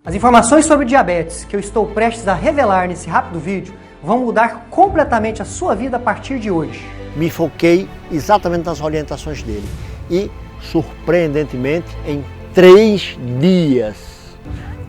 As informações sobre diabetes que eu estou prestes a revelar nesse rápido vídeo vão mudar completamente a sua vida a partir de hoje. Me foquei exatamente nas orientações dele e, surpreendentemente, em 3 dias.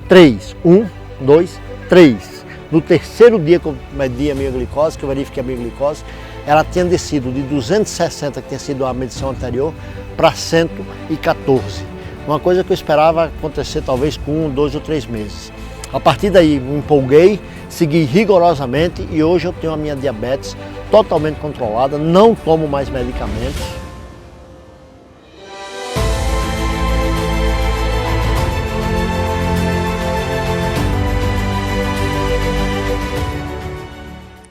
3. 1, 2, 3. No terceiro dia que eu medi a minha glicose, que eu verifiquei a minha glicose, ela tinha descido de 260, que tinha sido a medição anterior, para 114. Uma coisa que eu esperava acontecer talvez com 1, 2 ou 3 meses. A partir daí me empolguei, segui rigorosamente e hoje eu tenho a minha diabetes totalmente controlada, não tomo mais medicamentos.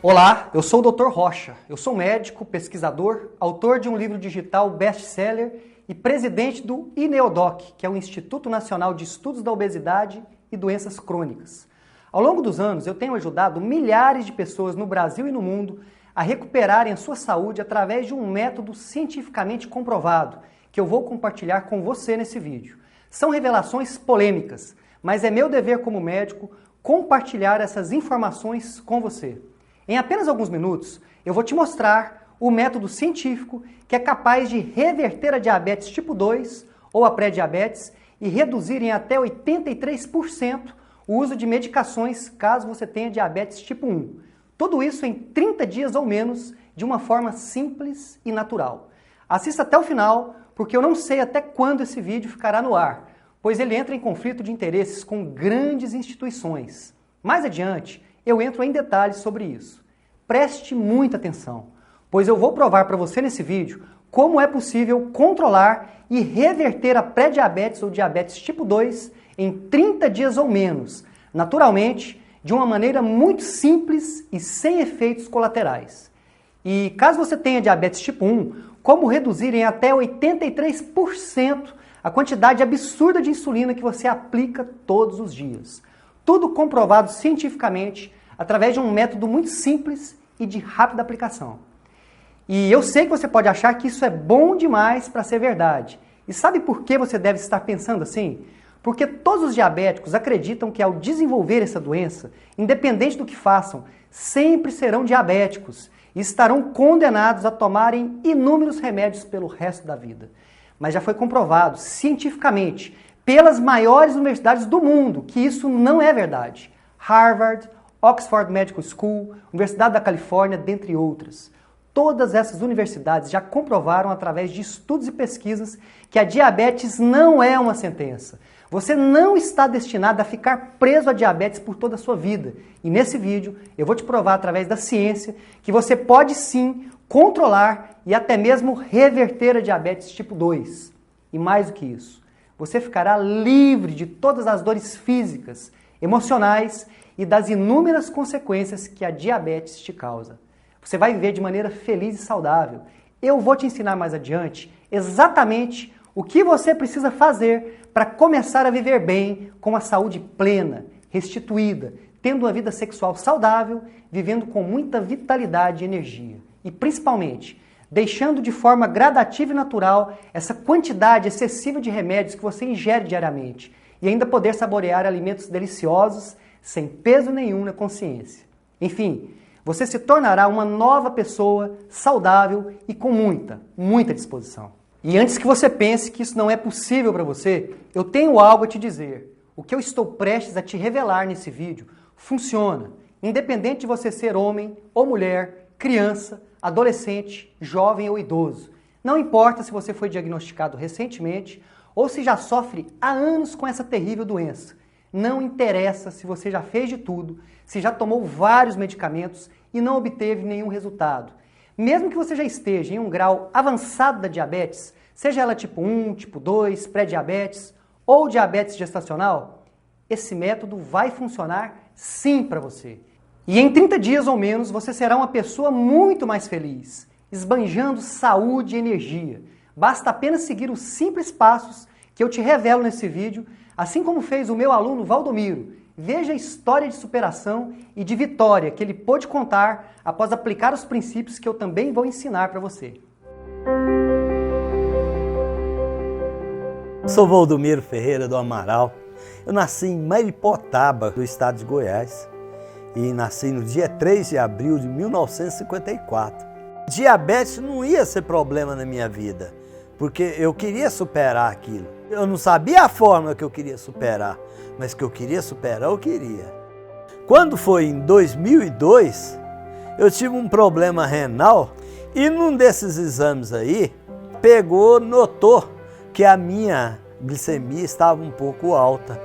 Olá, eu sou o Dr. Rocha, eu sou médico, pesquisador, autor de um livro digital best-seller e presidente do INEODOC, que é o Instituto Nacional de Estudos da Obesidade e Doenças Crônicas. Ao longo dos anos, eu tenho ajudado milhares de pessoas no Brasil e no mundo a recuperarem a sua saúde através de um método cientificamente comprovado, que eu vou compartilhar com você nesse vídeo. São revelações polêmicas, mas é meu dever como médico compartilhar essas informações com você. Em apenas alguns minutos, eu vou te mostrar o método científico que é capaz de reverter a diabetes tipo 2 ou a pré-diabetes e reduzir em até 83% o uso de medicações caso você tenha diabetes tipo 1. Tudo isso em 30 dias ou menos, de uma forma simples e natural. Assista até o final, porque eu não sei até quando esse vídeo ficará no ar, pois ele entra em conflito de interesses com grandes instituições. Mais adiante, eu entro em detalhes sobre isso. Preste muita atenção, pois eu vou provar para você nesse vídeo como é possível controlar e reverter a pré-diabetes ou diabetes tipo 2 em 30 dias ou menos, naturalmente, de uma maneira muito simples e sem efeitos colaterais. E caso você tenha diabetes tipo 1, como reduzir em até 83% a quantidade absurda de insulina que você aplica todos os dias. Tudo comprovado cientificamente através de um método muito simples e de rápida aplicação. E eu sei que você pode achar que isso é bom demais para ser verdade. E sabe por que você deve estar pensando assim? Porque todos os diabéticos acreditam que ao desenvolver essa doença, independente do que façam, sempre serão diabéticos e estarão condenados a tomarem inúmeros remédios pelo resto da vida. Mas já foi comprovado cientificamente pelas maiores universidades do mundo que isso não é verdade. Harvard, Oxford Medical School, Universidade da Califórnia, dentre outras. Todas essas universidades já comprovaram através de estudos e pesquisas que a diabetes não é uma sentença. Você não está destinado a ficar preso à diabetes por toda a sua vida. E nesse vídeo eu vou te provar através da ciência que você pode sim controlar e até mesmo reverter a diabetes tipo 2. E mais do que isso, você ficará livre de todas as dores físicas, emocionais e das inúmeras consequências que a diabetes te causa. Você vai viver de maneira feliz e saudável. Eu vou te ensinar mais adiante exatamente o que você precisa fazer para começar a viver bem, com a saúde plena, restituída, tendo uma vida sexual saudável, vivendo com muita vitalidade e energia. E principalmente, deixando de forma gradativa e natural essa quantidade excessiva de remédios que você ingere diariamente e ainda poder saborear alimentos deliciosos sem peso nenhum na consciência. Enfim, você se tornará uma nova pessoa, saudável e com muita disposição. E antes que você pense que isso não é possível para você, eu tenho algo a te dizer. O que eu estou prestes a te revelar nesse vídeo funciona, independente de você ser homem ou mulher, criança, adolescente, jovem ou idoso. Não importa se você foi diagnosticado recentemente ou se já sofre há anos com essa terrível doença. Não interessa se você já fez de tudo, se já tomou vários medicamentos e não obteve nenhum resultado. Mesmo que você já esteja em um grau avançado da diabetes, seja ela tipo 1, tipo 2, pré-diabetes ou diabetes gestacional, esse método vai funcionar sim para você. E em 30 dias ou menos você será uma pessoa muito mais feliz, esbanjando saúde e energia. Basta apenas seguir os simples passos que eu te revelo nesse vídeo, assim como fez o meu aluno Valdomiro. Veja a história de superação e de vitória que ele pôde contar após aplicar os princípios que eu também vou ensinar para você. Sou Valdomiro Ferreira do Amaral Eu nasci em Maripotaba, do estado de Goiás, e nasci no dia 3 de abril de 1954. Diabetes não ia ser problema na minha vida, porque eu queria superar aquilo. Eu não sabia a forma que eu queria superar, mas que eu queria superar, eu queria. Quando foi em 2002, eu tive um problema renal e num desses exames aí, notou que a minha glicemia estava um pouco alta.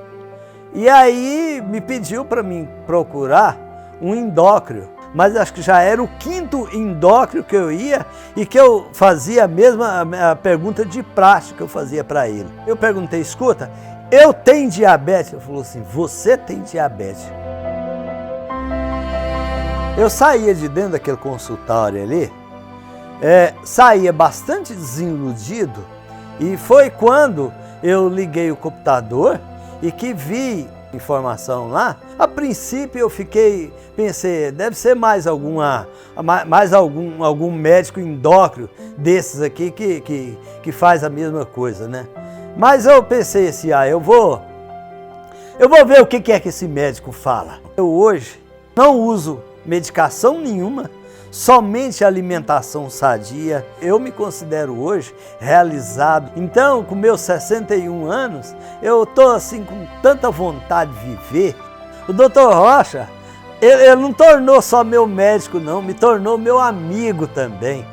E aí me pediu para mim procurar um endócrino, mas acho que já era o 5º endócrino que eu ia e que eu fazia a mesma pergunta de prática que eu fazia para ele. Eu perguntei, escuta, eu tenho diabetes? Ele falou assim, você tem diabetes. Eu saía de dentro daquele consultório ali, saía bastante desiludido e foi quando eu liguei o computador e que vi informação lá. A princípio eu pensei, deve ser mais algum médico endócrino desses aqui que faz a mesma coisa, né? Mas eu pensei assim, eu vou ver o que é que esse médico fala. Eu hoje não uso medicação nenhuma, somente alimentação sadia. Eu me considero hoje realizado. Então, com meus 61 anos, eu estou assim com tanta vontade de viver. O Dr. Rocha, ele não tornou só meu médico não, me tornou meu amigo também.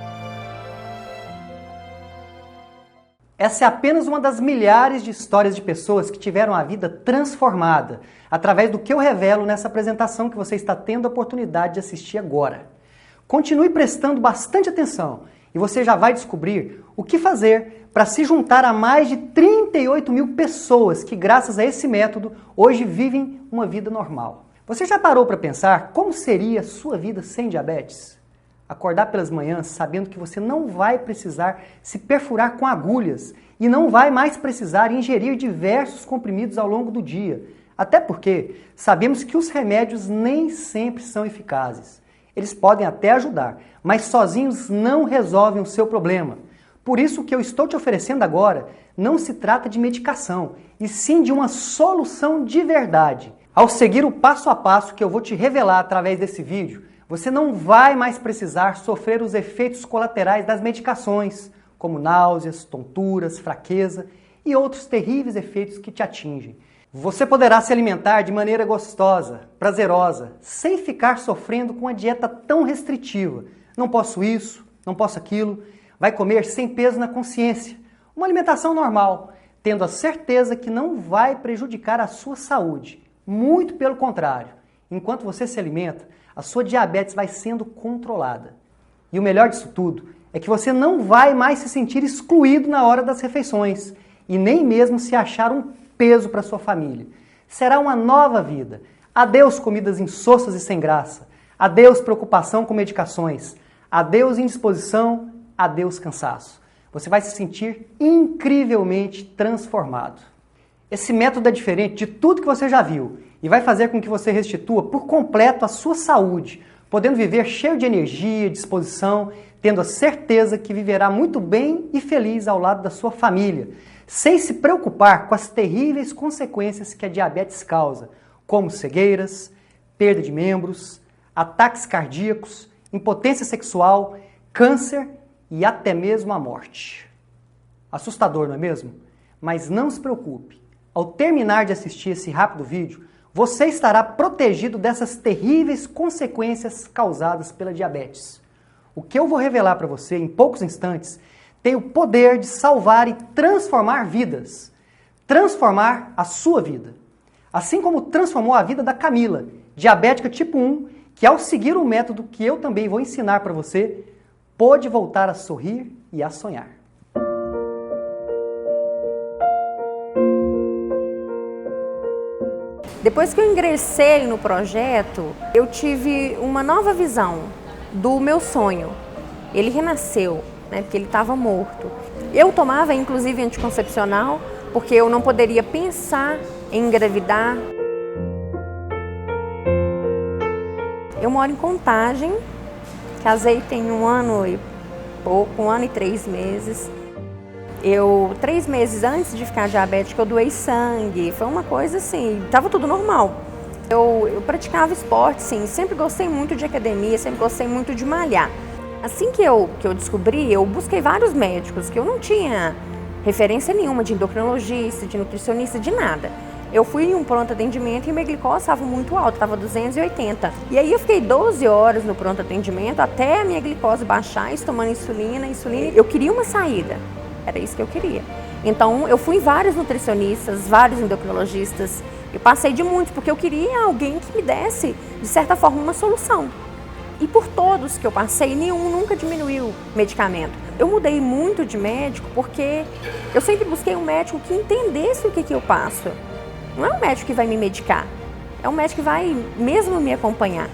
Essa é apenas uma das milhares de histórias de pessoas que tiveram a vida transformada através do que eu revelo nessa apresentação que você está tendo a oportunidade de assistir agora. Continue prestando bastante atenção e você já vai descobrir o que fazer para se juntar a mais de 38 mil pessoas que, graças a esse método, hoje vivem uma vida normal. Você já parou para pensar como seria a sua vida sem diabetes? Acordar pelas manhãs sabendo que você não vai precisar se perfurar com agulhas e não vai mais precisar ingerir diversos comprimidos ao longo do dia. Até porque sabemos que os remédios nem sempre são eficazes. Eles podem até ajudar, mas sozinhos não resolvem o seu problema. Por isso, o que eu estou te oferecendo agora não se trata de medicação, e sim de uma solução de verdade. Ao seguir o passo a passo que eu vou te revelar através desse vídeo, você não vai mais precisar sofrer os efeitos colaterais das medicações, como náuseas, tonturas, fraqueza e outros terríveis efeitos que te atingem. Você poderá se alimentar de maneira gostosa, prazerosa, sem ficar sofrendo com uma dieta tão restritiva. Não posso isso, não posso aquilo. Vai comer sem peso na consciência. Uma alimentação normal, tendo a certeza que não vai prejudicar a sua saúde. Muito pelo contrário. Enquanto você se alimenta, a sua diabetes vai sendo controlada. E o melhor disso tudo é que você não vai mais se sentir excluído na hora das refeições e nem mesmo se achar um peso para sua família. Será uma nova vida. Adeus comidas insossas e sem graça. Adeus preocupação com medicações. Adeus indisposição. Adeus cansaço. Você vai se sentir incrivelmente transformado. Esse método é diferente de tudo que você já viu e vai fazer com que você restitua por completo a sua saúde, podendo viver cheio de energia, disposição, tendo a certeza que viverá muito bem e feliz ao lado da sua família, sem se preocupar com as terríveis consequências que a diabetes causa, como cegueiras, perda de membros, ataques cardíacos, impotência sexual, câncer e até mesmo a morte. Assustador, não é mesmo? Mas não se preocupe. Ao terminar de assistir esse rápido vídeo, você estará protegido dessas terríveis consequências causadas pela diabetes. O que eu vou revelar para você em poucos instantes tem o poder de salvar e transformar vidas. Transformar a sua vida. Assim como transformou a vida da Camila, diabética tipo 1, que ao seguir o método que eu também vou ensinar para você, pôde voltar a sorrir e a sonhar. Depois que eu ingressei no projeto, eu tive uma nova visão do meu sonho. Ele renasceu, porque ele estava morto. Eu tomava, inclusive, anticoncepcional, porque eu não poderia pensar em engravidar. Eu moro em Contagem, casei tem 1 ano e pouco, 1 ano e 3 meses. 3 meses antes de ficar diabética, eu doei sangue, foi uma coisa assim, estava tudo normal. Eu praticava esporte, sim, sempre gostei muito de academia, sempre gostei muito de malhar. Assim que eu descobri, eu busquei vários médicos, que eu não tinha referência nenhuma de endocrinologista, de nutricionista, de nada. Eu fui em um pronto atendimento e minha glicose estava muito alta, estava 280. E aí eu fiquei 12 horas no pronto atendimento até a minha glicose baixar, tomando insulina. Eu queria uma saída, era isso que eu queria. Então eu fui em vários nutricionistas, vários endocrinologistas, eu passei de muitos, porque eu queria alguém que me desse, de certa forma, uma solução. E por todos que eu passei, nenhum nunca diminuiu medicamento. Eu mudei muito de médico porque eu sempre busquei um médico que entendesse o que eu passo. Não é um médico que vai me medicar, é um médico que vai mesmo me acompanhar.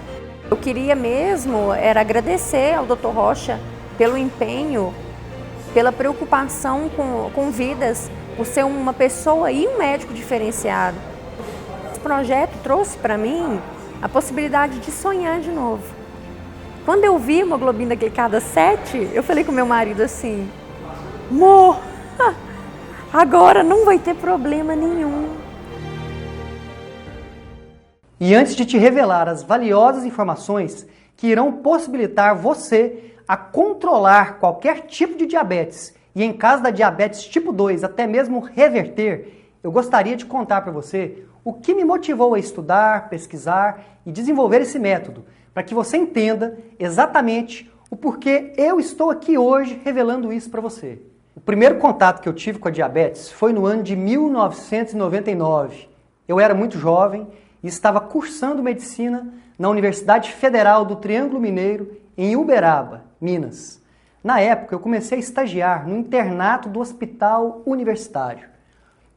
Eu queria mesmo era agradecer ao Dr. Rocha pelo empenho, pela preocupação com vidas, por ser uma pessoa e um médico diferenciado. Esse projeto trouxe para mim a possibilidade de sonhar de novo. Quando eu vi uma hemoglobina glicada 7, eu falei com meu marido assim, amor, agora não vai ter problema nenhum. E antes de te revelar as valiosas informações que irão possibilitar você a controlar qualquer tipo de diabetes e em caso da diabetes tipo 2 até mesmo reverter, eu gostaria de contar para você o que me motivou a estudar, pesquisar e desenvolver esse método, para que você entenda exatamente o porquê eu estou aqui hoje revelando isso para você. O primeiro contato que eu tive com a diabetes foi no ano de 1999. Eu era muito jovem e estava cursando medicina na Universidade Federal do Triângulo Mineiro, em Uberaba, Minas. Na época, eu comecei a estagiar no internato do Hospital Universitário.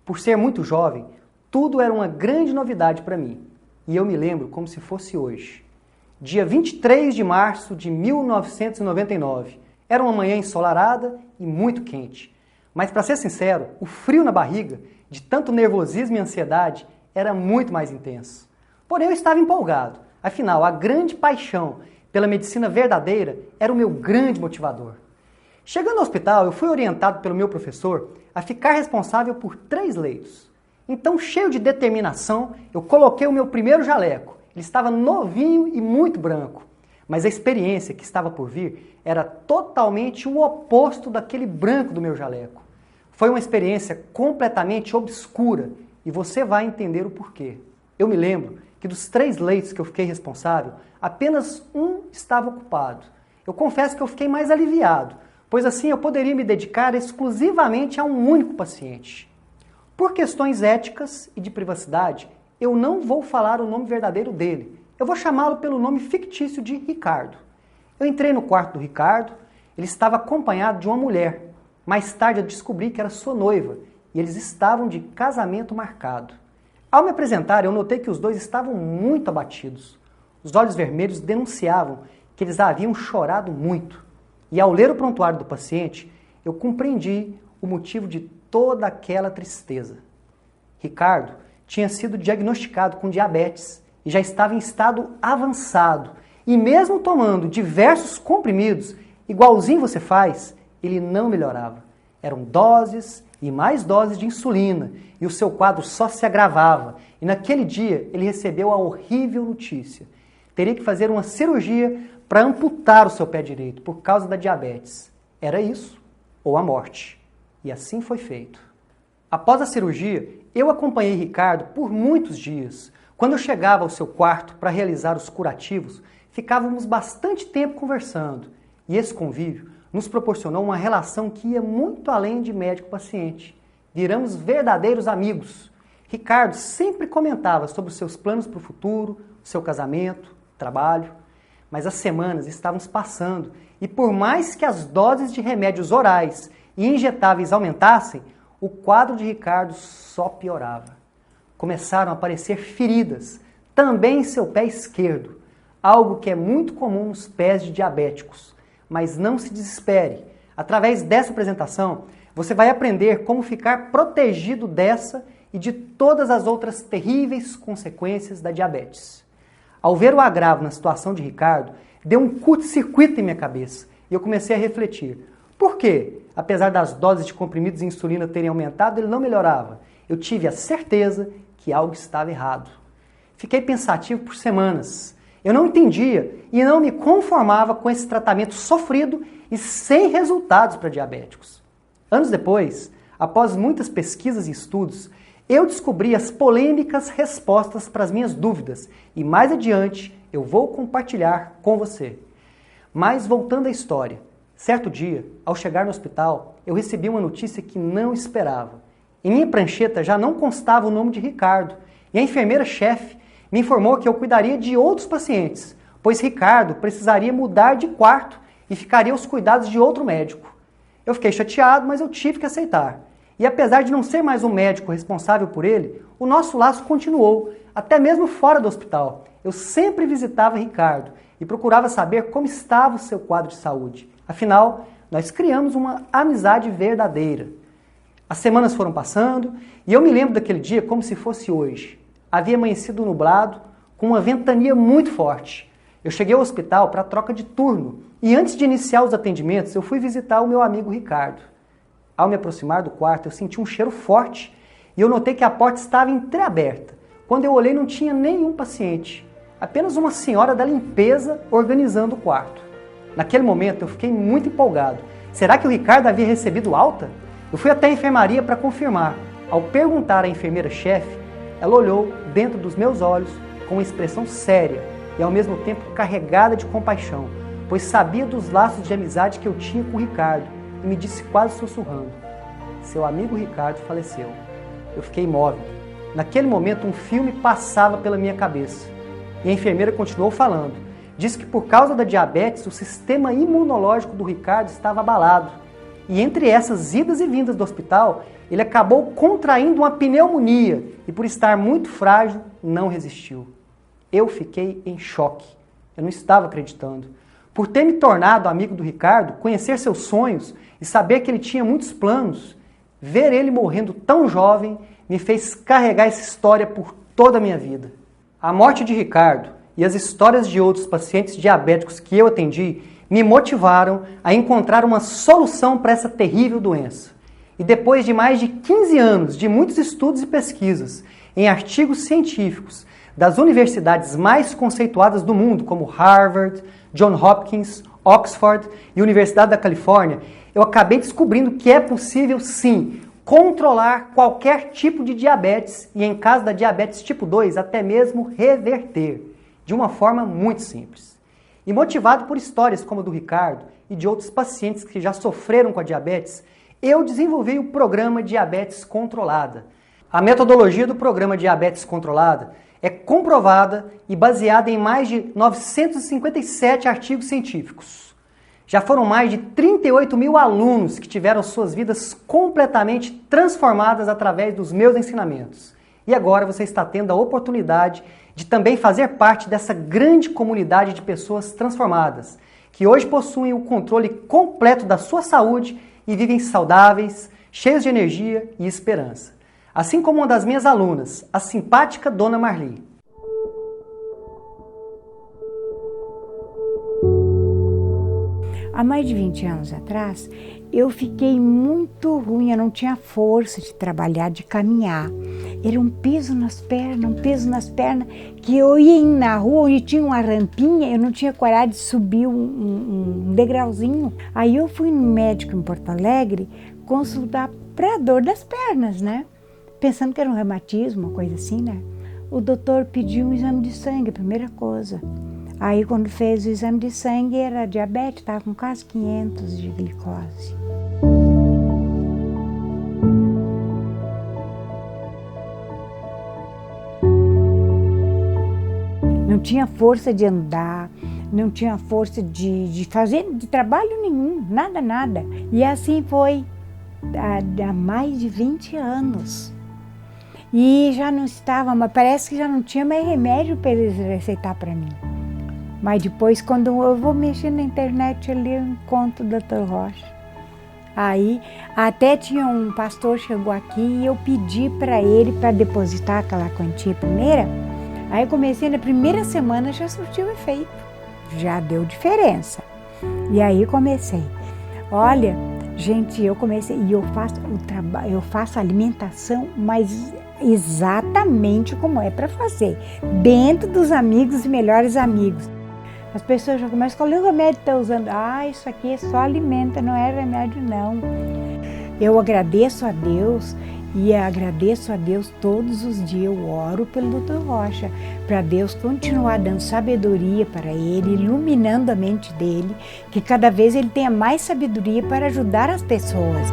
Por ser muito jovem, tudo era uma grande novidade para mim. E eu me lembro como se fosse hoje. Dia 23 de março de 1999. Era uma manhã ensolarada e muito quente. Mas, para ser sincero, o frio na barriga, de tanto nervosismo e ansiedade, era muito mais intenso. Porém, eu estava empolgado. Afinal, a grande paixão pela medicina verdadeira era o meu grande motivador. Chegando ao hospital, eu fui orientado pelo meu professor a ficar responsável por 3 leitos. Então, cheio de determinação, eu coloquei o meu primeiro jaleco. Ele estava novinho e muito branco. Mas a experiência que estava por vir era totalmente o oposto daquele branco do meu jaleco. Foi uma experiência completamente obscura e você vai entender o porquê. Eu me lembro que dos 3 leitos que eu fiquei responsável, apenas um estava ocupado. Eu confesso que eu fiquei mais aliviado, pois assim eu poderia me dedicar exclusivamente a um único paciente. Por questões éticas e de privacidade, eu não vou falar o nome verdadeiro dele. Eu vou chamá-lo pelo nome fictício de Ricardo. Eu entrei no quarto do Ricardo, ele estava acompanhado de uma mulher. Mais tarde eu descobri que era sua noiva e eles estavam de casamento marcado. Ao me apresentar, eu notei que os dois estavam muito abatidos. Os olhos vermelhos denunciavam que eles haviam chorado muito. E ao ler o prontuário do paciente, eu compreendi o motivo de toda aquela tristeza. Ricardo tinha sido diagnosticado com diabetes e já estava em estado avançado. E mesmo tomando diversos comprimidos, igualzinho você faz, ele não melhorava. Eram doses e mais doses de insulina, e o seu quadro só se agravava. E naquele dia ele recebeu a horrível notícia. Teria que fazer uma cirurgia para amputar o seu pé direito por causa da diabetes. Era isso ou a morte. E assim foi feito. Após a cirurgia, eu acompanhei Ricardo por muitos dias. Quando eu chegava ao seu quarto para realizar os curativos, ficávamos bastante tempo conversando. E esse convívio nos proporcionou uma relação que ia muito além de médico-paciente. Viramos verdadeiros amigos. Ricardo sempre comentava sobre os seus planos para o futuro, o seu casamento, trabalho. Mas as semanas estavam se passando e por mais que as doses de remédios orais e injetáveis aumentassem, o quadro de Ricardo só piorava. Começaram a aparecer feridas, também em seu pé esquerdo, algo que é muito comum nos pés de diabéticos. Mas não se desespere. Através dessa apresentação, você vai aprender como ficar protegido dessa e de todas as outras terríveis consequências da diabetes. Ao ver o agravo na situação de Ricardo, deu um curto-circuito em minha cabeça e eu comecei a refletir. Por quê? Apesar das doses de comprimidos de insulina terem aumentado, ele não melhorava. Eu tive a certeza que algo estava errado. Fiquei pensativo por semanas. Eu não entendia e não me conformava com esse tratamento sofrido e sem resultados para diabéticos. Anos depois, após muitas pesquisas e estudos, eu descobri as polêmicas respostas para as minhas dúvidas e mais adiante eu vou compartilhar com você. Mas voltando à história, certo dia, ao chegar no hospital, eu recebi uma notícia que não esperava. Em minha prancheta já não constava o nome de Ricardo e a enfermeira-chefe me informou que eu cuidaria de outros pacientes, pois Ricardo precisaria mudar de quarto e ficaria aos cuidados de outro médico. Eu fiquei chateado, mas eu tive que aceitar. E apesar de não ser mais o médico responsável por ele, o nosso laço continuou, até mesmo fora do hospital. Eu sempre visitava Ricardo e procurava saber como estava o seu quadro de saúde. Afinal, nós criamos uma amizade verdadeira. As semanas foram passando e eu me lembro daquele dia como se fosse hoje. Havia amanhecido nublado, com uma ventania muito forte. Eu cheguei ao hospital para a troca de turno e antes de iniciar os atendimentos, eu fui visitar o meu amigo Ricardo. Ao me aproximar do quarto, eu senti um cheiro forte e eu notei que a porta estava entreaberta. Quando eu olhei, não tinha nenhum paciente, apenas uma senhora da limpeza organizando o quarto. Naquele momento, eu fiquei muito empolgado. Será que o Ricardo havia recebido alta? Eu fui até a enfermaria para confirmar. Ao perguntar à enfermeira-chefe, ela olhou dentro dos meus olhos com uma expressão séria e ao mesmo tempo carregada de compaixão, pois sabia dos laços de amizade que eu tinha com o Ricardo e me disse quase sussurrando: seu amigo Ricardo faleceu. Eu fiquei imóvel. Naquele momento um filme passava pela minha cabeça e a enfermeira continuou falando. Disse que por causa da diabetes o sistema imunológico do Ricardo estava abalado e entre essas idas e vindas do hospital ele acabou contraindo uma pneumonia e por estar muito frágil não resistiu. Eu fiquei em choque. Eu não estava acreditando. Por ter me tornado amigo do Ricardo, conhecer seus sonhos e saber que ele tinha muitos planos, ver ele morrendo tão jovem me fez carregar essa história por toda a minha vida. A morte de Ricardo e as histórias de outros pacientes diabéticos que eu atendi me motivaram a encontrar uma solução para essa terrível doença. E depois de mais de 15 anos de muitos estudos e pesquisas em artigos científicos das universidades mais conceituadas do mundo, como Harvard, Johns Hopkins, Oxford e Universidade da Califórnia, eu acabei descobrindo que é possível, sim, controlar qualquer tipo de diabetes e, em caso da diabetes tipo 2, até mesmo reverter, de uma forma muito simples. E motivado por histórias como a do Ricardo e de outros pacientes que já sofreram com a diabetes, eu desenvolvi o programa Diabetes Controlada. A metodologia do programa Diabetes Controlada é comprovada e baseada em mais de 957 artigos científicos. Já foram mais de 38 mil alunos que tiveram suas vidas completamente transformadas através dos meus ensinamentos. E agora você está tendo a oportunidade de também fazer parte dessa grande comunidade de pessoas transformadas, que hoje possuem o controle completo da sua saúde e vivem saudáveis, cheios de energia e esperança. Assim como uma das minhas alunas, a simpática Dona Marli. Há mais de 20 anos atrás, eu fiquei muito ruim, eu não tinha força de trabalhar, de caminhar. Era um peso nas pernas, que eu ia na rua onde tinha uma rampinha, eu não tinha coragem de subir um degrauzinho. Aí eu fui no médico em Porto Alegre consultar para dor das pernas, né? Pensando que era um reumatismo, uma coisa assim, né? O doutor pediu um exame de sangue, a primeira coisa. Aí quando fez o exame de sangue era diabetes, estava com quase 500 de glicose. Não tinha força de andar, não tinha força de fazer de trabalho nenhum, nada. E assim foi há mais de 20 anos. E já não estava, mas parece que já não tinha mais remédio para eles receitar para mim. Mas depois, quando eu vou mexer na internet ali, eu encontro o Dr. Rocha. Aí, até tinha um pastor chegou aqui e eu pedi para ele para depositar aquela quantia primeira. Aí eu comecei na primeira semana, já surtiu efeito. Já deu diferença. E aí comecei. Olha, Gente, eu comecei e eu faço alimentação, mas exatamente como é para fazer, dentro dos amigos e melhores amigos. As pessoas já começam, qual é o remédio que está usando? Ah, isso aqui é só alimenta, não é remédio não. Eu agradeço a Deus e agradeço a Deus todos os dias. Eu oro pelo Dr. Rocha, para Deus continuar dando sabedoria para ele, iluminando a mente dele, que cada vez ele tenha mais sabedoria para ajudar as pessoas.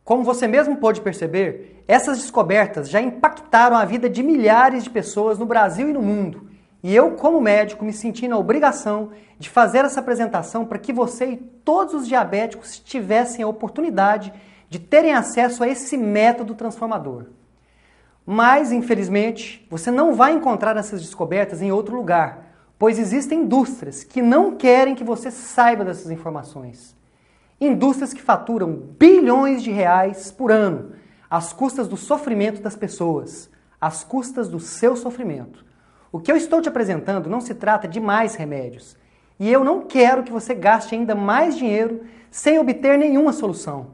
Como você mesmo pôde perceber, essas descobertas já impactaram a vida de milhares de pessoas no Brasil e no mundo. E eu, como médico, me senti na obrigação de fazer essa apresentação para que você e todos os diabéticos tivessem a oportunidade de terem acesso a esse método transformador. Mas, infelizmente, você não vai encontrar essas descobertas em outro lugar, pois existem indústrias que não querem que você saiba dessas informações. Indústrias que faturam bilhões de reais por ano, às custas do sofrimento das pessoas, às custas do seu sofrimento. O que eu estou te apresentando não se trata de mais remédios. E eu não quero que você gaste ainda mais dinheiro sem obter nenhuma solução.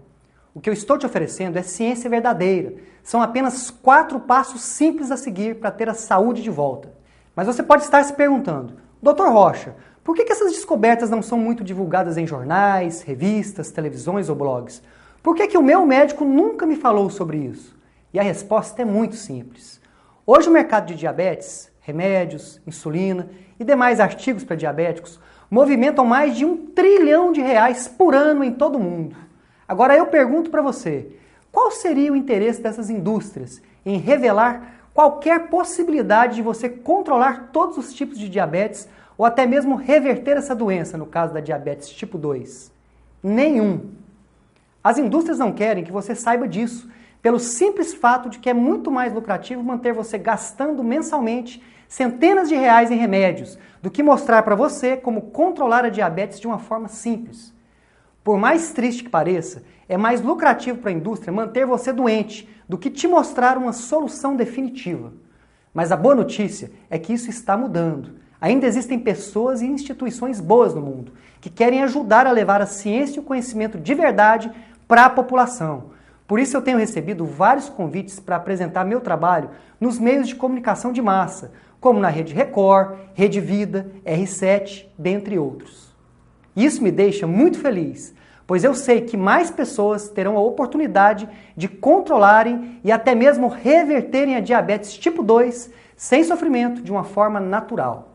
O que eu estou te oferecendo é ciência verdadeira. São apenas 4 passos simples a seguir para ter a saúde de volta. Mas você pode estar se perguntando, Dr. Rocha, por que essas descobertas não são muito divulgadas em jornais, revistas, televisões ou blogs? Por que o meu médico nunca me falou sobre isso? E a resposta é muito simples. Hoje o mercado de diabetes, remédios, insulina e demais artigos para diabéticos movimentam mais de R$1 trilhão por ano em todo o mundo. Agora eu pergunto para você, qual seria o interesse dessas indústrias em revelar qualquer possibilidade de você controlar todos os tipos de diabetes ou até mesmo reverter essa doença, no caso da diabetes tipo 2? Nenhum. As indústrias não querem que você saiba disso, pelo simples fato de que é muito mais lucrativo manter você gastando mensalmente centenas de reais em remédios, do que mostrar para você como controlar a diabetes de uma forma simples. Por mais triste que pareça, é mais lucrativo para a indústria manter você doente do que te mostrar uma solução definitiva. Mas a boa notícia é que isso está mudando. Ainda existem pessoas e instituições boas no mundo que querem ajudar a levar a ciência e o conhecimento de verdade para a população. Por isso eu tenho recebido vários convites para apresentar meu trabalho nos meios de comunicação de massa, como na Rede Record, Rede Vida, R7, dentre outros. Isso me deixa muito feliz, pois eu sei que mais pessoas terão a oportunidade de controlarem e até mesmo reverterem a diabetes tipo 2 sem sofrimento de uma forma natural.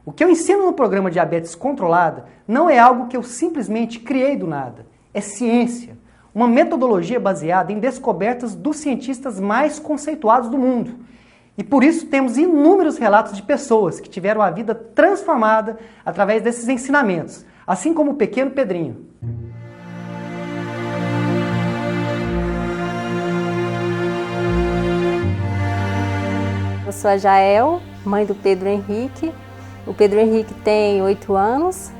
O que eu ensino no programa Diabetes Controlada não é algo que eu simplesmente criei do nada. É ciência, uma metodologia baseada em descobertas dos cientistas mais conceituados do mundo. E por isso temos inúmeros relatos de pessoas que tiveram a vida transformada através desses ensinamentos, assim como o pequeno Pedrinho. Eu sou a Jael, mãe do Pedro Henrique. O Pedro Henrique tem 8 anos,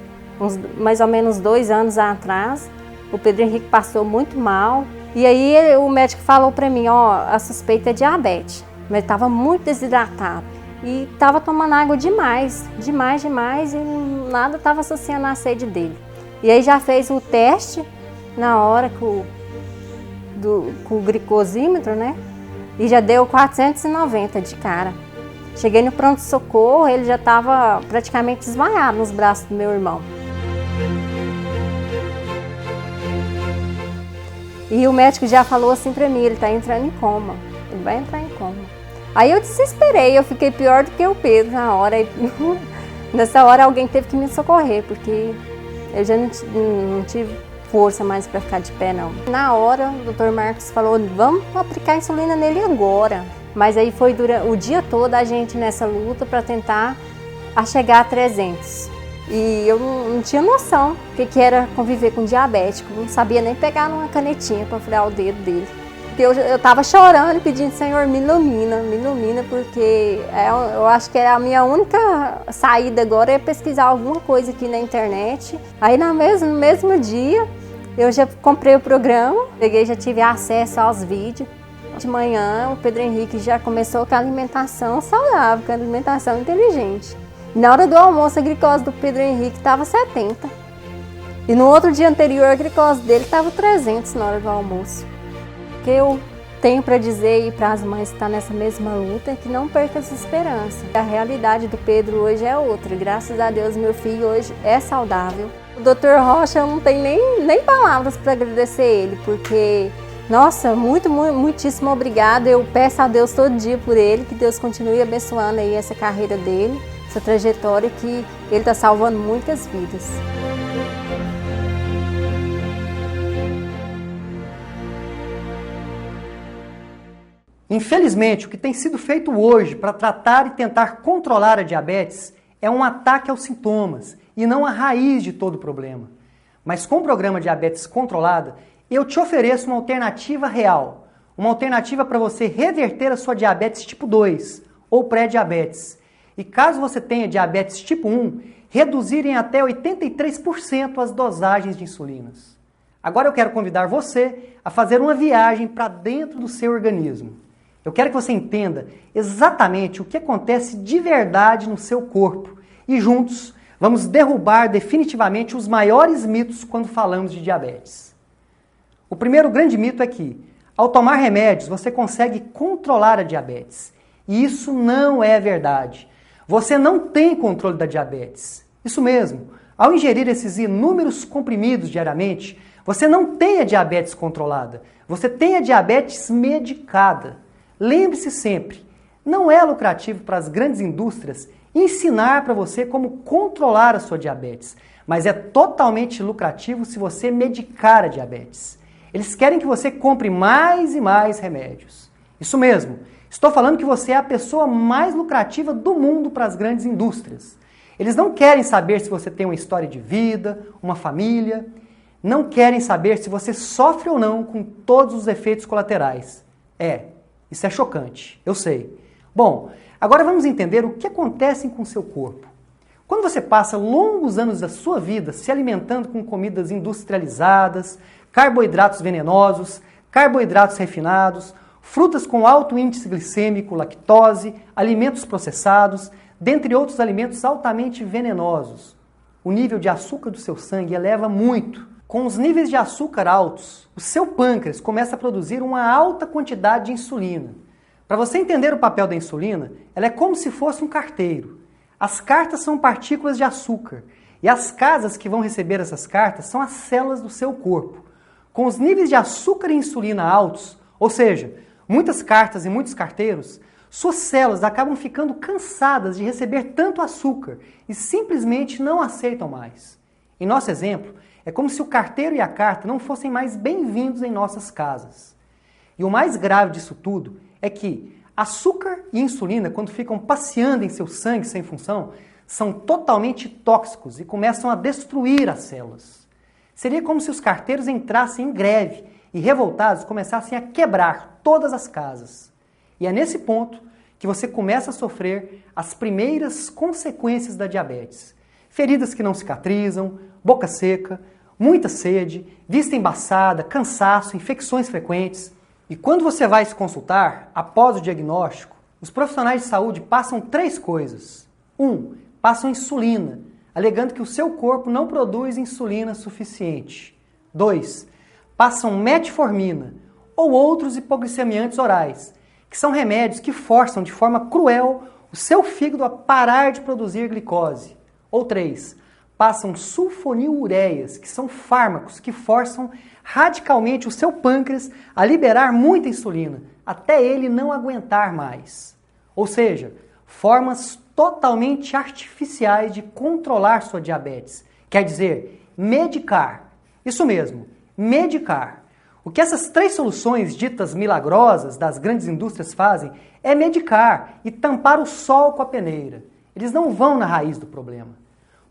mais ou menos 2 anos atrás. O Pedro Henrique passou muito mal. E aí o médico falou para mim, a suspeita é diabetes. Mas ele estava muito desidratado. E estava tomando água demais, demais. E nada estava associando à sede dele. E aí já fez o teste na hora com o glicosímetro, né? E já deu 490 de cara. Cheguei no pronto-socorro, ele já estava praticamente desmaiado nos braços do meu irmão. E o médico já falou assim para mim, ele está entrando em coma, ele vai entrar em coma. Aí eu desesperei, eu fiquei pior do que o Pedro na hora. Nessa hora alguém teve que me socorrer, porque eu já não tive força mais para ficar de pé não. Na hora o Dr. Marcos falou, vamos aplicar insulina nele agora. Mas aí foi durante o dia todo a gente nessa luta para tentar chegar a 300. E eu não tinha noção do que era conviver com diabético, não sabia nem pegar numa canetinha para furar o dedo dele. Porque eu estava chorando e pedindo, Senhor, me ilumina, porque eu acho que a minha única saída agora é pesquisar alguma coisa aqui na internet. Aí no mesmo dia eu já comprei o programa, já tive acesso aos vídeos. De manhã, o Pedro Henrique já começou com a alimentação saudável, com a alimentação inteligente. Na hora do almoço, a glicose do Pedro Henrique estava 70. E no outro dia anterior, a glicose dele estava 300 na hora do almoço. O que eu tenho para dizer e para as mães que estão nessa mesma luta é que não perca essa esperança. A realidade do Pedro hoje é outra. Graças a Deus, meu filho hoje é saudável. O Dr. Rocha, eu não tenho nem palavras para agradecer ele, porque, nossa, muitíssimo obrigada. Eu peço a Deus todo dia por ele, que Deus continue abençoando aí essa carreira dele, essa trajetória, que ele está salvando muitas vidas. Infelizmente, o que tem sido feito hoje para tratar e tentar controlar a diabetes é um ataque aos sintomas e não a raiz de todo o problema. Mas com o programa Diabetes Controlada, eu te ofereço uma alternativa real, uma alternativa para você reverter a sua diabetes tipo 2 ou pré-diabetes. E caso você tenha diabetes tipo 1, reduzir em até 83% as dosagens de insulinas. Agora eu quero convidar você a fazer uma viagem para dentro do seu organismo. Eu quero que você entenda exatamente o que acontece de verdade no seu corpo e juntos vamos derrubar definitivamente os maiores mitos quando falamos de diabetes. O primeiro grande mito é que, ao tomar remédios, você consegue controlar a diabetes. E isso não é verdade. Você não tem controle da diabetes. Isso mesmo, ao ingerir esses inúmeros comprimidos diariamente, você não tem a diabetes controlada, você tem a diabetes medicada. Lembre-se sempre, não é lucrativo para as grandes indústrias ensinar para você como controlar a sua diabetes, mas é totalmente lucrativo se você medicar a diabetes. Eles querem que você compre mais e mais remédios. Isso mesmo, estou falando que você é a pessoa mais lucrativa do mundo para as grandes indústrias. Eles não querem saber se você tem uma história de vida, uma família, não querem saber se você sofre ou não com todos os efeitos colaterais. Isso é chocante, eu sei. Bom, agora vamos entender o que acontece com o seu corpo. Quando você passa longos anos da sua vida se alimentando com comidas industrializadas, carboidratos venenosos, carboidratos refinados, frutas com alto índice glicêmico, lactose, alimentos processados, dentre outros alimentos altamente venenosos, o nível de açúcar do seu sangue eleva muito. Com os níveis de açúcar altos, o seu pâncreas começa a produzir uma alta quantidade de insulina. Para você entender o papel da insulina, ela é como se fosse um carteiro. As cartas são partículas de açúcar e as casas que vão receber essas cartas são as células do seu corpo. Com os níveis de açúcar e insulina altos, ou seja, muitas cartas e muitos carteiros, suas células acabam ficando cansadas de receber tanto açúcar e simplesmente não aceitam mais. Em nosso exemplo, é como se o carteiro e a carta não fossem mais bem-vindos em nossas casas. E o mais grave disso tudo é que açúcar e insulina, quando ficam passeando em seu sangue sem função, são totalmente tóxicos e começam a destruir as células. Seria como se os carteiros entrassem em greve e, revoltados, começassem a quebrar todas as casas. E é nesse ponto que você começa a sofrer as primeiras consequências da diabetes. Feridas que não cicatrizam, boca seca, muita sede, vista embaçada, cansaço, infecções frequentes. E quando você vai se consultar, após o diagnóstico, os profissionais de saúde passam 3 coisas. 1. Passam insulina, alegando que o seu corpo não produz insulina suficiente. 2. Passam metformina ou outros hipoglicemiantes orais, que são remédios que forçam de forma cruel o seu fígado a parar de produzir glicose. Ou 3. Passam sulfonilureias, que são fármacos que forçam radicalmente o seu pâncreas a liberar muita insulina, até ele não aguentar mais. Ou seja, formas totalmente artificiais de controlar sua diabetes. Quer dizer, medicar. Isso mesmo, medicar. O que essas 3 soluções ditas milagrosas das grandes indústrias fazem é medicar e tampar o sol com a peneira. Eles não vão na raiz do problema.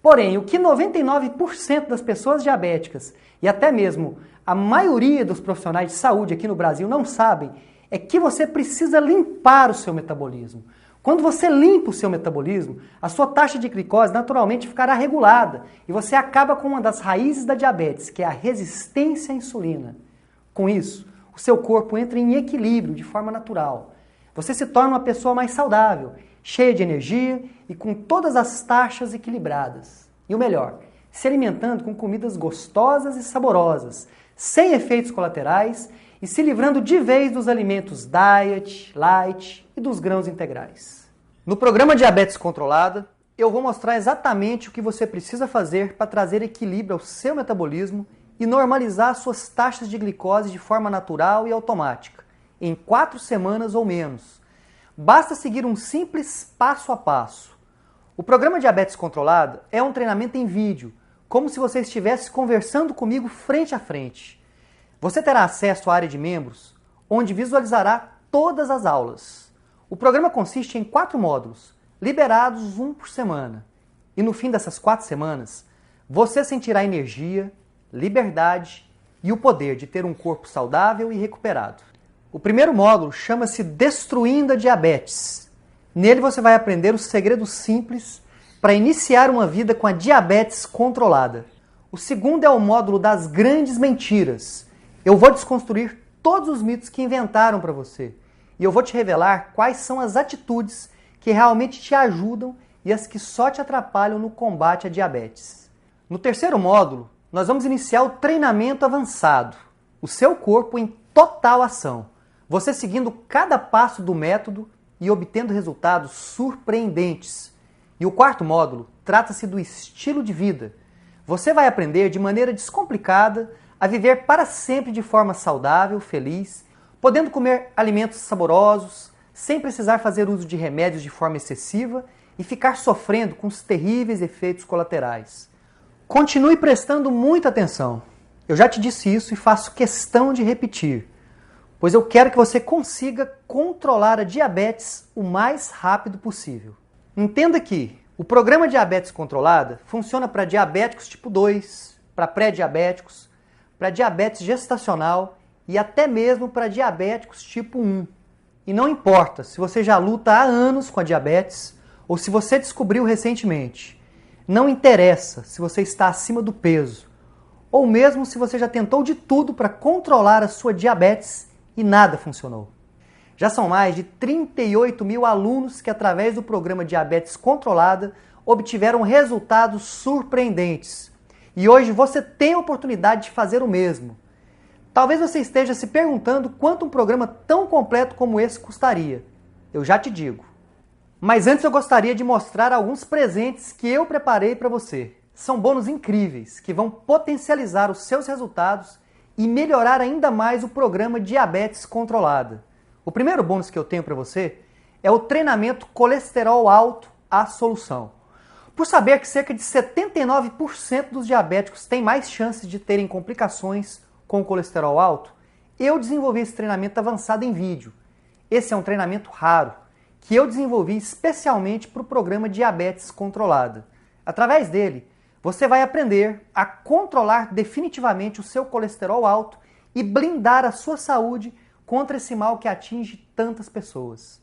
Porém, o que 99% das pessoas diabéticas e até mesmo a maioria dos profissionais de saúde aqui no Brasil não sabem é que você precisa limpar o seu metabolismo. Quando você limpa o seu metabolismo, a sua taxa de glicose naturalmente ficará regulada e você acaba com uma das raízes da diabetes, que é a resistência à insulina. Com isso, o seu corpo entra em equilíbrio de forma natural. Você se torna uma pessoa mais saudável cheia de energia e com todas as taxas equilibradas. E o melhor, se alimentando com comidas gostosas e saborosas, sem efeitos colaterais e se livrando de vez dos alimentos diet, light e dos grãos integrais. No programa Diabetes Controlada, eu vou mostrar exatamente o que você precisa fazer para trazer equilíbrio ao seu metabolismo e normalizar suas taxas de glicose de forma natural e automática, em 4 semanas ou menos. Basta seguir um simples passo a passo. O programa Diabetes Controlada é um treinamento em vídeo, como se você estivesse conversando comigo frente a frente. Você terá acesso à área de membros, onde visualizará todas as aulas. O programa consiste em 4 módulos, liberados um por semana. E no fim dessas 4 semanas, você sentirá energia, liberdade e o poder de ter um corpo saudável e recuperado. O primeiro módulo chama-se Destruindo a Diabetes. Nele você vai aprender os segredos simples para iniciar uma vida com a diabetes controlada. O segundo é o módulo das grandes mentiras. Eu vou desconstruir todos os mitos que inventaram para você. E eu vou te revelar quais são as atitudes que realmente te ajudam e as que só te atrapalham no combate à diabetes. No terceiro módulo, nós vamos iniciar o treinamento avançado. O seu corpo em total ação. Você seguindo cada passo do método e obtendo resultados surpreendentes. E o quarto módulo trata-se do estilo de vida. Você vai aprender de maneira descomplicada a viver para sempre de forma saudável, feliz, podendo comer alimentos saborosos, sem precisar fazer uso de remédios de forma excessiva e ficar sofrendo com os terríveis efeitos colaterais. Continue prestando muita atenção. Eu já te disse isso e faço questão de repetir, pois eu quero que você consiga controlar a diabetes o mais rápido possível. Entenda que o programa Diabetes Controlada funciona para diabéticos tipo 2, para pré-diabéticos, para diabetes gestacional e até mesmo para diabéticos tipo 1. E não importa se você já luta há anos com a diabetes ou se você descobriu recentemente. Não interessa se você está acima do peso ou mesmo se você já tentou de tudo para controlar a sua diabetes e nada funcionou. Já são mais de 38 mil alunos que, através do programa Diabetes Controlada, obtiveram resultados surpreendentes. E hoje você tem a oportunidade de fazer o mesmo. Talvez você esteja se perguntando quanto um programa tão completo como esse custaria. Eu já te digo. Mas antes eu gostaria de mostrar alguns presentes que eu preparei para você. São bônus incríveis que vão potencializar os seus resultados e melhorar ainda mais o programa Diabetes Controlada. O primeiro bônus que eu tenho para você é o treinamento Colesterol Alto, a Solução. Por saber que cerca de 79% dos diabéticos têm mais chances de terem complicações com colesterol alto, eu desenvolvi esse treinamento avançado em vídeo. Esse é um treinamento raro, que eu desenvolvi especialmente para o programa Diabetes Controlada. Através dele, você vai aprender a controlar definitivamente o seu colesterol alto e blindar a sua saúde contra esse mal que atinge tantas pessoas.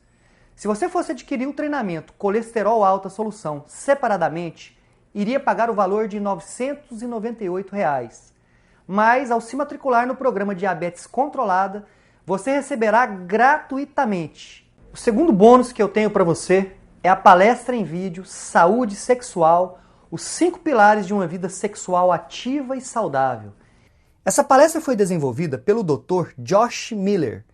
Se você fosse adquirir o treinamento Colesterol Alta Solução separadamente, iria pagar o valor de R$ 998. Mas, ao se matricular no programa Diabetes Controlada, você receberá gratuitamente. O segundo bônus que eu tenho para você é a palestra em vídeo Saúde Sexual, os 5 pilares de uma vida sexual ativa e saudável. Essa palestra foi desenvolvida pelo Dr. Josh Miller,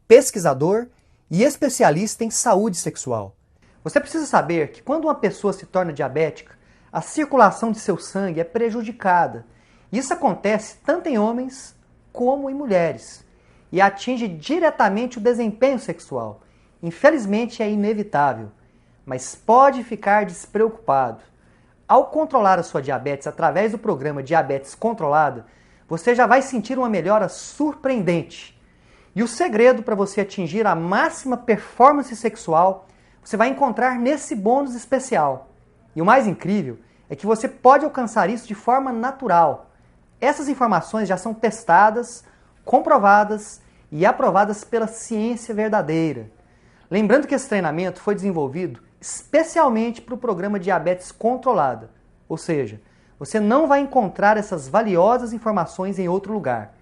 pesquisador e especialista em saúde sexual. Você precisa saber que quando uma pessoa se torna diabética, a circulação de seu sangue é prejudicada. Isso acontece tanto em homens como em mulheres e atinge diretamente o desempenho sexual. Infelizmente é inevitável, mas pode ficar despreocupado. Ao controlar a sua diabetes através do programa Diabetes Controlada, você já vai sentir uma melhora surpreendente. E o segredo para você atingir a máxima performance sexual, você vai encontrar nesse bônus especial. E o mais incrível é que você pode alcançar isso de forma natural. Essas informações já são testadas, comprovadas e aprovadas pela ciência verdadeira. Lembrando que esse treinamento foi desenvolvido especialmente para o programa Diabetes Controlada, ou seja, você não vai encontrar essas valiosas informações em outro lugar.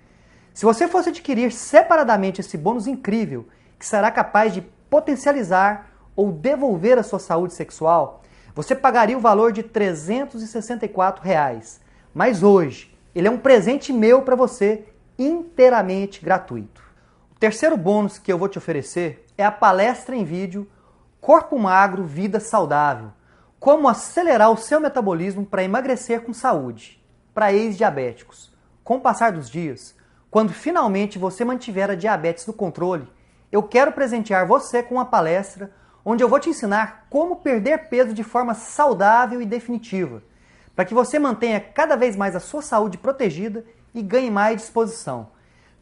Se você fosse adquirir separadamente esse bônus incrível, que será capaz de potencializar ou devolver a sua saúde sexual, você pagaria o valor de R$ 364. Mas hoje, ele é um presente meu para você, inteiramente gratuito. O terceiro bônus que eu vou te oferecer é a palestra em vídeo Corpo Magro, Vida Saudável. Como acelerar o seu metabolismo para emagrecer com saúde, para ex-diabéticos. Com o passar dos dias, quando finalmente você mantiver a diabetes no controle, eu quero presentear você com uma palestra onde eu vou te ensinar como perder peso de forma saudável e definitiva, para que você mantenha cada vez mais a sua saúde protegida e ganhe mais disposição,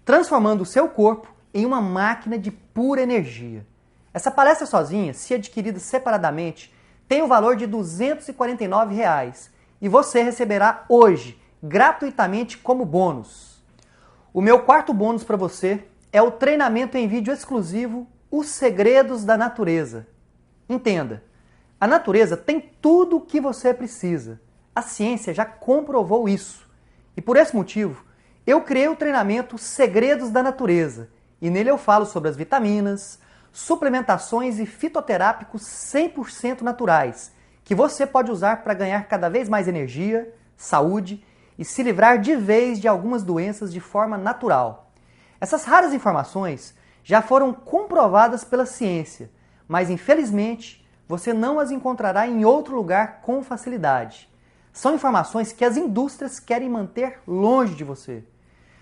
transformando o seu corpo em uma máquina de pura energia. Essa palestra sozinha, se adquirida separadamente, tem o valor de R$ 249 e você receberá hoje, gratuitamente como bônus. O meu quarto bônus para você é o treinamento em vídeo exclusivo Os Segredos da Natureza. Entenda, a natureza tem tudo o que você precisa. A ciência já comprovou isso. E por esse motivo, eu criei o treinamento Segredos da Natureza. E nele eu falo sobre as vitaminas, suplementações e fitoterápicos 100% naturais, que você pode usar para ganhar cada vez mais energia, saúde e se livrar de vez de algumas doenças de forma natural. Essas raras informações já foram comprovadas pela ciência, mas infelizmente você não as encontrará em outro lugar com facilidade. São informações que as indústrias querem manter longe de você.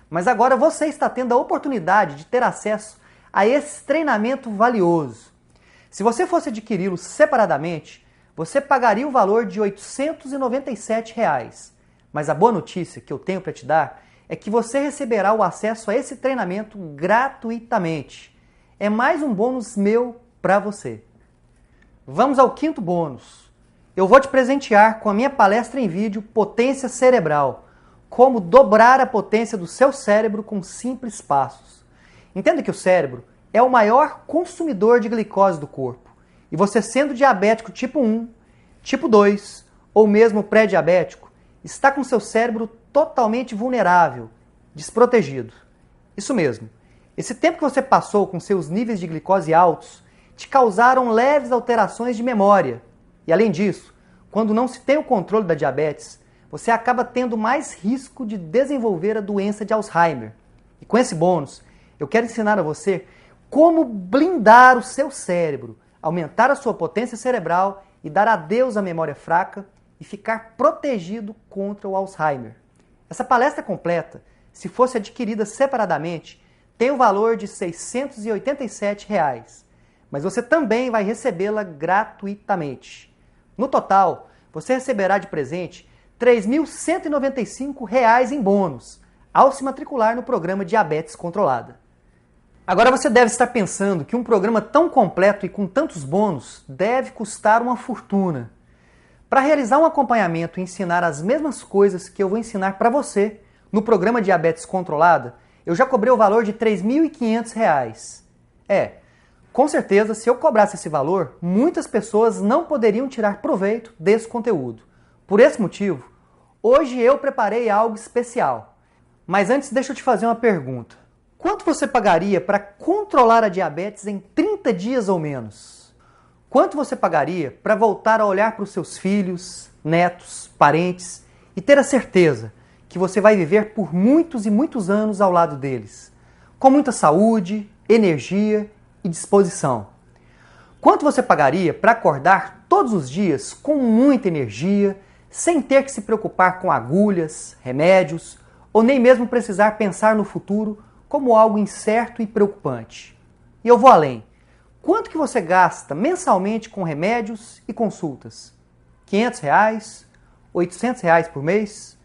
Mas agora você está tendo a oportunidade de ter acesso a esse treinamento valioso. Se você fosse adquiri-lo separadamente, você pagaria o valor de R$ 897. Mas a boa notícia que eu tenho para te dar é que você receberá o acesso a esse treinamento gratuitamente. É mais um bônus meu para você. Vamos ao quinto bônus. Eu vou te presentear com a minha palestra em vídeo Potência Cerebral. Como dobrar a potência do seu cérebro com simples passos. Entenda que o cérebro é o maior consumidor de glicose do corpo. E você sendo diabético tipo 1, tipo 2 ou mesmo pré-diabético, está com seu cérebro totalmente vulnerável, desprotegido. Isso mesmo. Esse tempo que você passou com seus níveis de glicose altos te causaram leves alterações de memória. E além disso, quando não se tem o controle da diabetes, você acaba tendo mais risco de desenvolver a doença de Alzheimer. E com esse bônus, eu quero ensinar a você como blindar o seu cérebro, aumentar a sua potência cerebral e dar adeus à memória fraca e ficar protegido contra o Alzheimer. Essa palestra completa, se fosse adquirida separadamente, tem o valor de R$ 687, mas você também vai recebê-la gratuitamente. No total, você receberá de presente R$ 3.195 em bônus ao se matricular no programa Diabetes Controlada. Agora você deve estar pensando que um programa tão completo e com tantos bônus deve custar uma fortuna. Para realizar um acompanhamento e ensinar as mesmas coisas que eu vou ensinar para você no programa Diabetes Controlada, eu já cobrei o valor de R$ 3.500. Com certeza, se eu cobrasse esse valor, muitas pessoas não poderiam tirar proveito desse conteúdo. Por esse motivo, hoje eu preparei algo especial. Mas antes, deixa eu te fazer uma pergunta. Quanto você pagaria para controlar a diabetes em 30 dias ou menos? Quanto você pagaria para voltar a olhar para os seus filhos, netos, parentes e ter a certeza que você vai viver por muitos e muitos anos ao lado deles, com muita saúde, energia e disposição? Quanto você pagaria para acordar todos os dias com muita energia, sem ter que se preocupar com agulhas, remédios, ou nem mesmo precisar pensar no futuro como algo incerto e preocupante? E eu vou além. Quanto que você gasta mensalmente com remédios e consultas? R$ 500? R$ 800 por mês?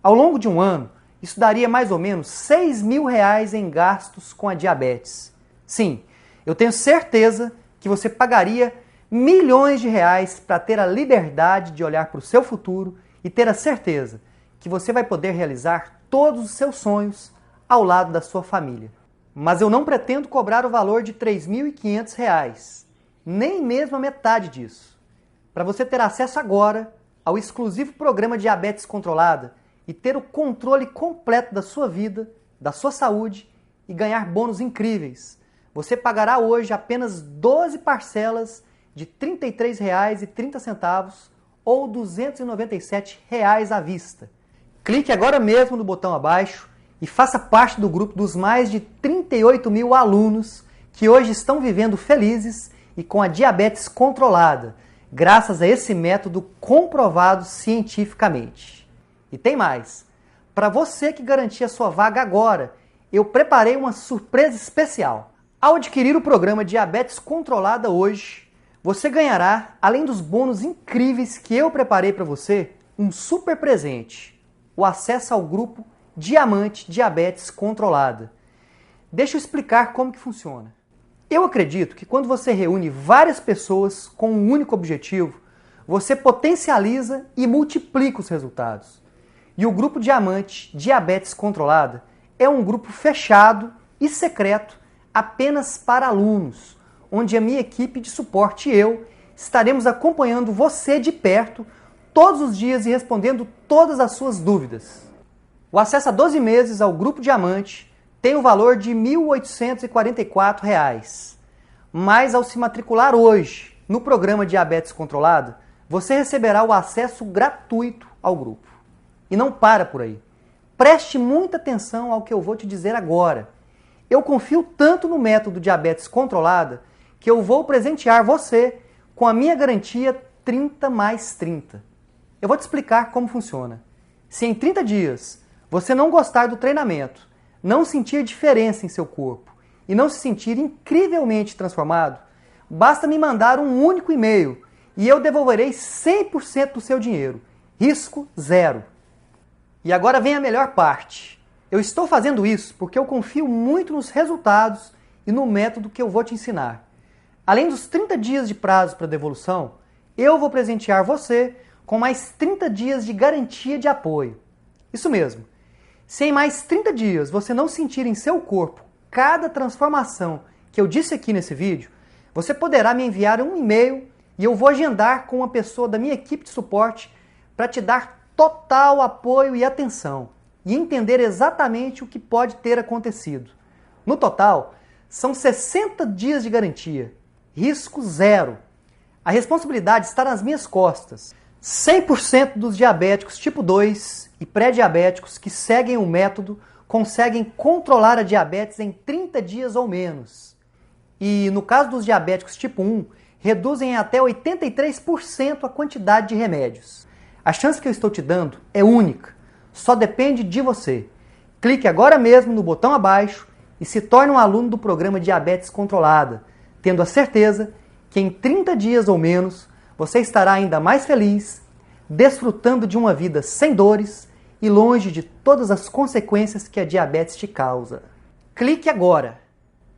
Ao longo de um ano, isso daria mais ou menos R$ 6.000 em gastos com a diabetes. Sim, eu tenho certeza que você pagaria milhões de reais para ter a liberdade de olhar para o seu futuro e ter a certeza que você vai poder realizar todos os seus sonhos ao lado da sua família. Mas eu não pretendo cobrar o valor de R$ 3.500, nem mesmo a metade disso. Para você ter acesso agora ao exclusivo programa Diabetes Controlada e ter o controle completo da sua vida, da sua saúde e ganhar bônus incríveis, você pagará hoje apenas 12 parcelas de R$ 33,30 ou R$ 297 à vista. Clique agora mesmo no botão abaixo e faça parte do grupo dos mais de 38 mil alunos que hoje estão vivendo felizes e com a diabetes controlada, graças a esse método comprovado cientificamente. E tem mais! Para você que garantir a sua vaga agora, eu preparei uma surpresa especial. Ao adquirir o programa Diabetes Controlada hoje, você ganhará, além dos bônus incríveis que eu preparei para você, um super presente: o acesso ao grupo Diamante Diabetes Controlada. Deixa eu explicar como que funciona. Eu acredito que quando você reúne várias pessoas com um único objetivo, você potencializa e multiplica os resultados. E o grupo Diamante Diabetes Controlada é um grupo fechado e secreto apenas para alunos, onde a minha equipe de suporte e eu estaremos acompanhando você de perto todos os dias e respondendo todas as suas dúvidas. O acesso a 12 meses ao Grupo Diamante tem o valor de R$ 1.844. Mas ao se matricular hoje no programa Diabetes Controlada, você receberá o acesso gratuito ao grupo. E não para por aí. Preste muita atenção ao que eu vou te dizer agora. Eu confio tanto no método Diabetes Controlada que eu vou presentear você com a minha garantia 30 mais 30. Eu vou te explicar como funciona. Se em 30 dias você não gostar do treinamento, não sentir diferença em seu corpo e não se sentir incrivelmente transformado, basta me mandar um único e-mail e eu devolverei 100% do seu dinheiro. Risco zero. E agora vem a melhor parte. Eu estou fazendo isso porque eu confio muito nos resultados e no método que eu vou te ensinar. Além dos 30 dias de prazo para devolução, eu vou presentear você com mais 30 dias de garantia de apoio. Isso mesmo. Se em mais 30 dias você não sentir em seu corpo cada transformação que eu disse aqui nesse vídeo, você poderá me enviar um e-mail e eu vou agendar com uma pessoa da minha equipe de suporte para te dar total apoio e atenção e entender exatamente o que pode ter acontecido. No total, são 60 dias de garantia, risco zero. A responsabilidade está nas minhas costas. 100% dos diabéticos tipo 2 e pré-diabéticos que seguem o método conseguem controlar a diabetes em 30 dias ou menos. E no caso dos diabéticos tipo 1, reduzem em até 83% a quantidade de remédios. A chance que eu estou te dando é única, só depende de você. Clique agora mesmo no botão abaixo e se torne um aluno do programa Diabetes Controlada, tendo a certeza que em 30 dias ou menos você estará ainda mais feliz, desfrutando de uma vida sem dores e longe de todas as consequências que a diabetes te causa. Clique agora!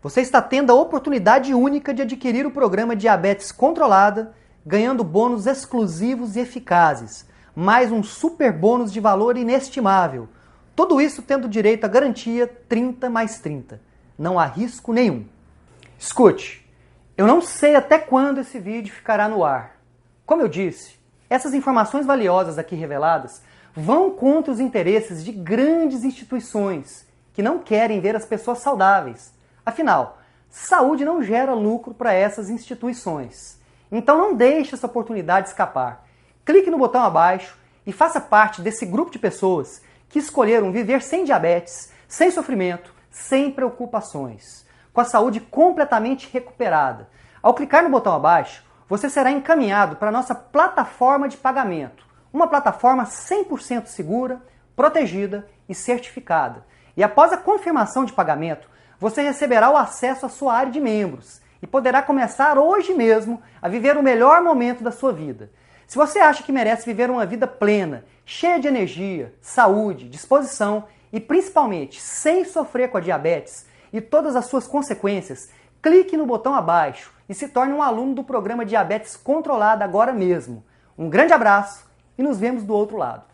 Você está tendo a oportunidade única de adquirir o programa Diabetes Controlada, ganhando bônus exclusivos e eficazes, mais um super bônus de valor inestimável. Tudo isso tendo direito à garantia 30 mais 30. Não há risco nenhum. Escute, eu não sei até quando esse vídeo ficará no ar. Como eu disse, essas informações valiosas aqui reveladas vão contra os interesses de grandes instituições que não querem ver as pessoas saudáveis. Afinal, saúde não gera lucro para essas instituições. Então não deixe essa oportunidade escapar. Clique no botão abaixo e faça parte desse grupo de pessoas que escolheram viver sem diabetes, sem sofrimento, sem preocupações, com a saúde completamente recuperada. Ao clicar no botão abaixo, você será encaminhado para a nossa plataforma de pagamento, uma plataforma 100% segura, protegida e certificada. E após a confirmação de pagamento, você receberá o acesso à sua área de membros e poderá começar hoje mesmo a viver o melhor momento da sua vida. Se você acha que merece viver uma vida plena, cheia de energia, saúde, disposição e principalmente sem sofrer com a diabetes e todas as suas consequências, clique no botão abaixo e se torne um aluno do programa Diabetes Controlada agora mesmo. Um grande abraço e nos vemos do outro lado.